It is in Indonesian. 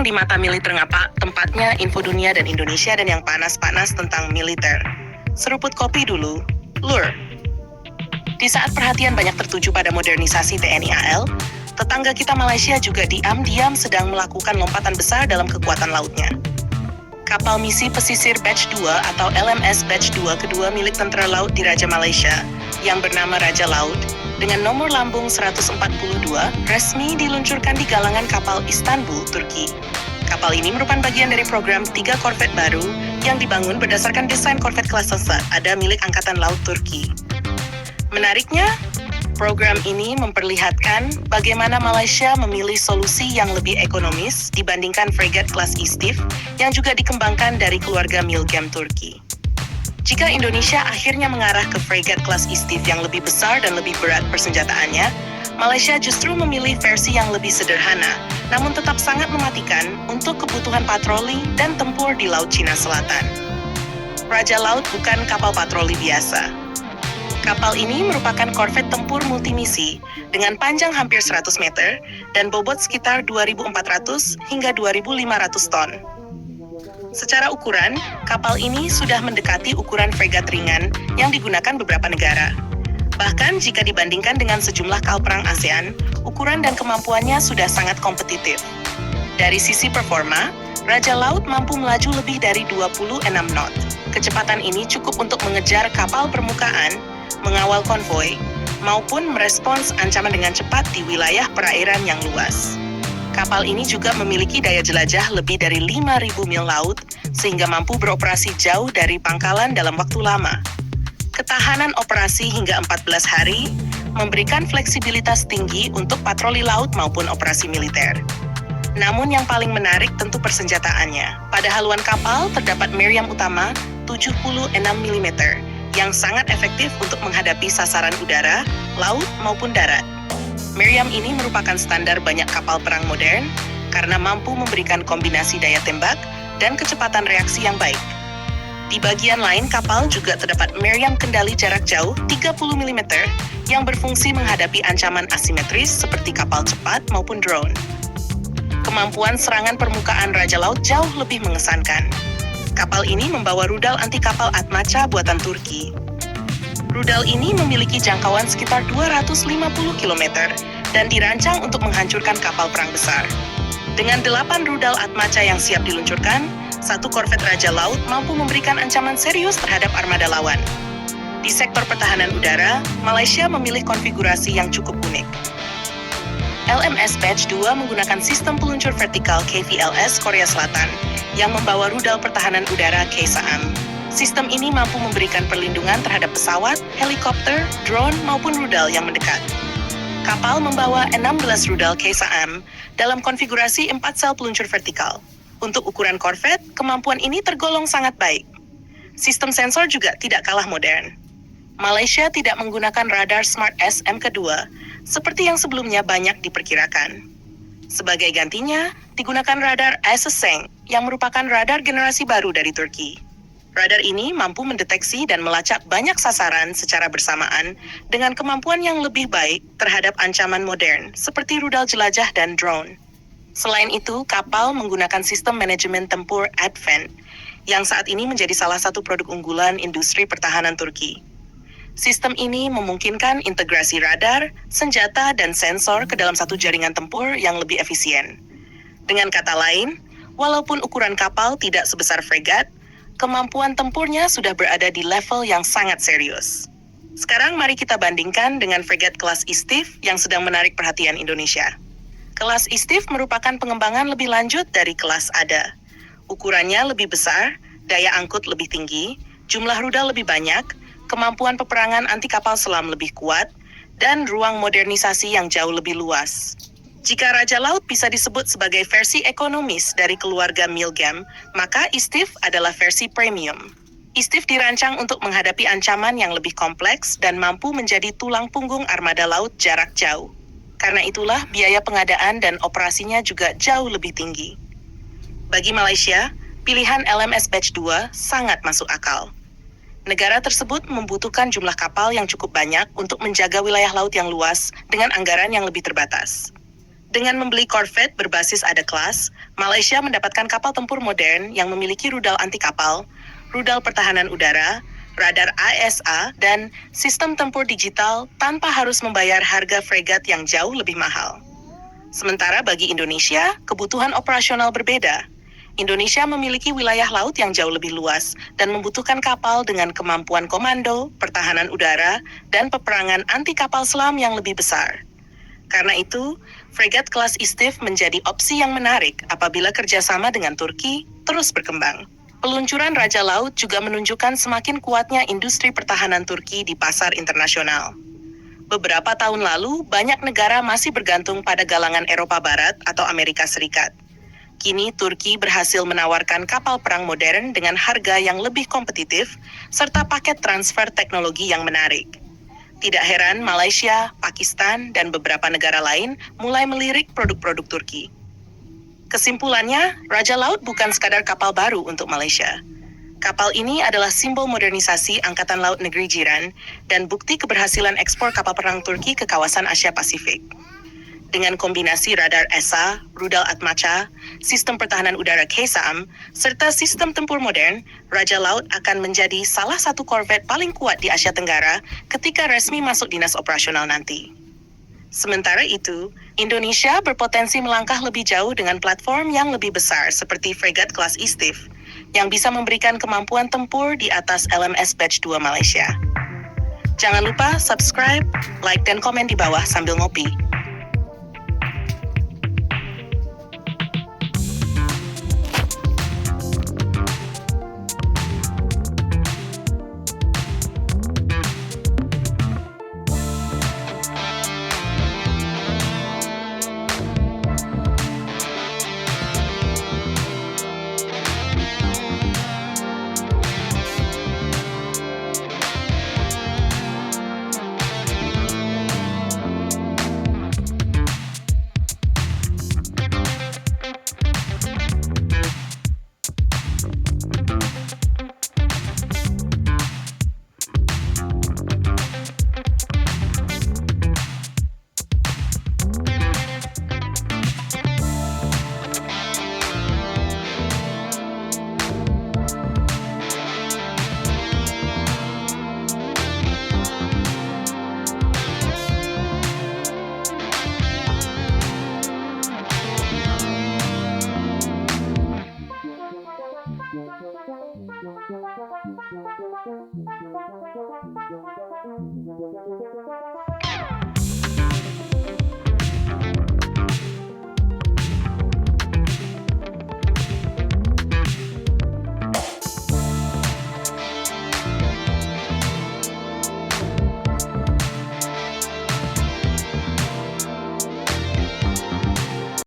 di mata militer ngapa, tempatnya info dunia dan Indonesia dan yang panas-panas tentang militer. Seruput kopi dulu, Lur. Di saat perhatian banyak tertuju pada modernisasi TNI AL, tetangga kita Malaysia juga diam-diam sedang melakukan lompatan besar dalam kekuatan lautnya. Kapal misi pesisir Batch 2 atau LMS Batch 2 kedua milik Tentera Laut Diraja Malaysia yang bernama Raja Laut dengan nomor lambung 142 resmi diluncurkan di galangan kapal Istanbul, Turki. Kapal ini merupakan bagian dari program 3 korvet baru yang dibangun berdasarkan desain korvet kelas ada milik Angkatan Laut Turki. Menariknya, program ini memperlihatkan bagaimana Malaysia memilih solusi yang lebih ekonomis dibandingkan fregat kelas Istif yang juga dikembangkan dari keluarga Milgem Turki. Jika Indonesia akhirnya mengarah ke fregat kelas Istif yang lebih besar dan lebih berat persenjataannya, Malaysia justru memilih versi yang lebih sederhana, namun tetap sangat mematikan untuk kebutuhan patroli dan tempur di Laut Cina Selatan. Raja Laut bukan kapal patroli biasa. Kapal ini merupakan korvet tempur multimisi dengan panjang hampir 100 meter dan bobot sekitar 2.400 hingga 2.500 ton. Secara ukuran, kapal ini sudah mendekati ukuran fregat ringan yang digunakan beberapa negara. Bahkan jika dibandingkan dengan sejumlah kapal perang ASEAN, ukuran dan kemampuannya sudah sangat kompetitif. Dari sisi performa, Raja Laut mampu melaju lebih dari 26 knot. Kecepatan ini cukup untuk mengejar kapal permukaan, mengawal konvoi, maupun merespons ancaman dengan cepat di wilayah perairan yang luas. Kapal ini juga memiliki daya jelajah lebih dari 5.000 mil laut, sehingga mampu beroperasi jauh dari pangkalan dalam waktu lama. Ketahanan operasi hingga 14 hari, memberikan fleksibilitas tinggi untuk patroli laut maupun operasi militer. Namun yang paling menarik tentu persenjataannya. Pada haluan kapal terdapat meriam utama 76 mm, yang sangat efektif untuk menghadapi sasaran udara, laut maupun darat. Meriam ini merupakan standar banyak kapal perang modern karena mampu memberikan kombinasi daya tembak dan kecepatan reaksi yang baik. Di bagian lain kapal juga terdapat meriam kendali jarak jauh 30 mm yang berfungsi menghadapi ancaman asimetris seperti kapal cepat maupun drone. Kemampuan serangan permukaan Raja Laut jauh lebih mengesankan. Kapal ini membawa rudal anti kapal Atmaca buatan Turki. Rudal ini memiliki jangkauan sekitar 250 km dan dirancang untuk menghancurkan kapal perang besar. Dengan 8 rudal Atmaca yang siap diluncurkan, satu korvet Raja Laut mampu memberikan ancaman serius terhadap armada lawan. Di sektor pertahanan udara, Malaysia memilih konfigurasi yang cukup unik. LMS Batch 2 menggunakan sistem peluncur vertikal KVLS Korea Selatan yang membawa rudal pertahanan udara KSAM. Sistem ini mampu memberikan perlindungan terhadap pesawat, helikopter, drone, maupun rudal yang mendekat. Kapal membawa 16 rudal KSAM dalam konfigurasi 4 sel peluncur vertikal. Untuk ukuran korvet, kemampuan ini tergolong sangat baik. Sistem sensor juga tidak kalah modern. Malaysia tidak menggunakan radar Smart SM kedua, seperti yang sebelumnya banyak diperkirakan. Sebagai gantinya, digunakan radar SSENG yang merupakan radar generasi baru dari Turki. Radar ini mampu mendeteksi dan melacak banyak sasaran secara bersamaan dengan kemampuan yang lebih baik terhadap ancaman modern seperti rudal jelajah dan drone. Selain itu, kapal menggunakan sistem manajemen tempur Advent yang saat ini menjadi salah satu produk unggulan industri pertahanan Turki. Sistem ini memungkinkan integrasi radar, senjata, dan sensor ke dalam satu jaringan tempur yang lebih efisien. Dengan kata lain, walaupun ukuran kapal tidak sebesar fregat, kemampuan tempurnya sudah berada di level yang sangat serius. Sekarang mari kita bandingkan dengan fregat kelas Istif yang sedang menarik perhatian Indonesia. Kelas Istif merupakan pengembangan lebih lanjut dari kelas Ada. Ukurannya lebih besar, daya angkut lebih tinggi, jumlah rudal lebih banyak, kemampuan peperangan anti kapal selam lebih kuat, dan ruang modernisasi yang jauh lebih luas. Jika Raja Laut bisa disebut sebagai versi ekonomis dari keluarga Milgem, maka Istif adalah versi premium. Istif dirancang untuk menghadapi ancaman yang lebih kompleks dan mampu menjadi tulang punggung armada laut jarak jauh. Karena itulah biaya pengadaan dan operasinya juga jauh lebih tinggi. Bagi Malaysia, pilihan LMS Batch 2 sangat masuk akal. Negara tersebut membutuhkan jumlah kapal yang cukup banyak untuk menjaga wilayah laut yang luas dengan anggaran yang lebih terbatas. Dengan membeli korvet berbasis ada kelas, Malaysia mendapatkan kapal tempur modern yang memiliki rudal anti kapal, rudal pertahanan udara, radar ISA, dan sistem tempur digital tanpa harus membayar harga fregat yang jauh lebih mahal. Sementara bagi Indonesia, kebutuhan operasional berbeda. Indonesia memiliki wilayah laut yang jauh lebih luas dan membutuhkan kapal dengan kemampuan komando, pertahanan udara, dan peperangan anti kapal selam yang lebih besar. Karena itu, fregat kelas Istif menjadi opsi yang menarik apabila kerjasama dengan Turki terus berkembang. Peluncuran Raja Laut juga menunjukkan semakin kuatnya industri pertahanan Turki di pasar internasional. Beberapa tahun lalu, banyak negara masih bergantung pada galangan Eropa Barat atau Amerika Serikat. Kini Turki berhasil menawarkan kapal perang modern dengan harga yang lebih kompetitif, serta paket transfer teknologi yang menarik. Tidak heran Malaysia, Pakistan, dan beberapa negara lain mulai melirik produk-produk Turki. Kesimpulannya, Raja Laut bukan sekadar kapal baru untuk Malaysia. Kapal ini adalah simbol modernisasi Angkatan Laut negeri jiran dan bukti keberhasilan ekspor kapal perang Turki ke kawasan Asia Pasifik. Dengan kombinasi radar ESA, rudal Atmaca, sistem pertahanan udara KSAM, serta sistem tempur modern, Raja Laut akan menjadi salah satu korvet paling kuat di Asia Tenggara ketika resmi masuk dinas operasional nanti. Sementara itu, Indonesia berpotensi melangkah lebih jauh dengan platform yang lebih besar seperti fregat kelas Istif, yang bisa memberikan kemampuan tempur di atas LMS Batch 2 Malaysia. Jangan lupa subscribe, like, dan komen di bawah sambil ngopi.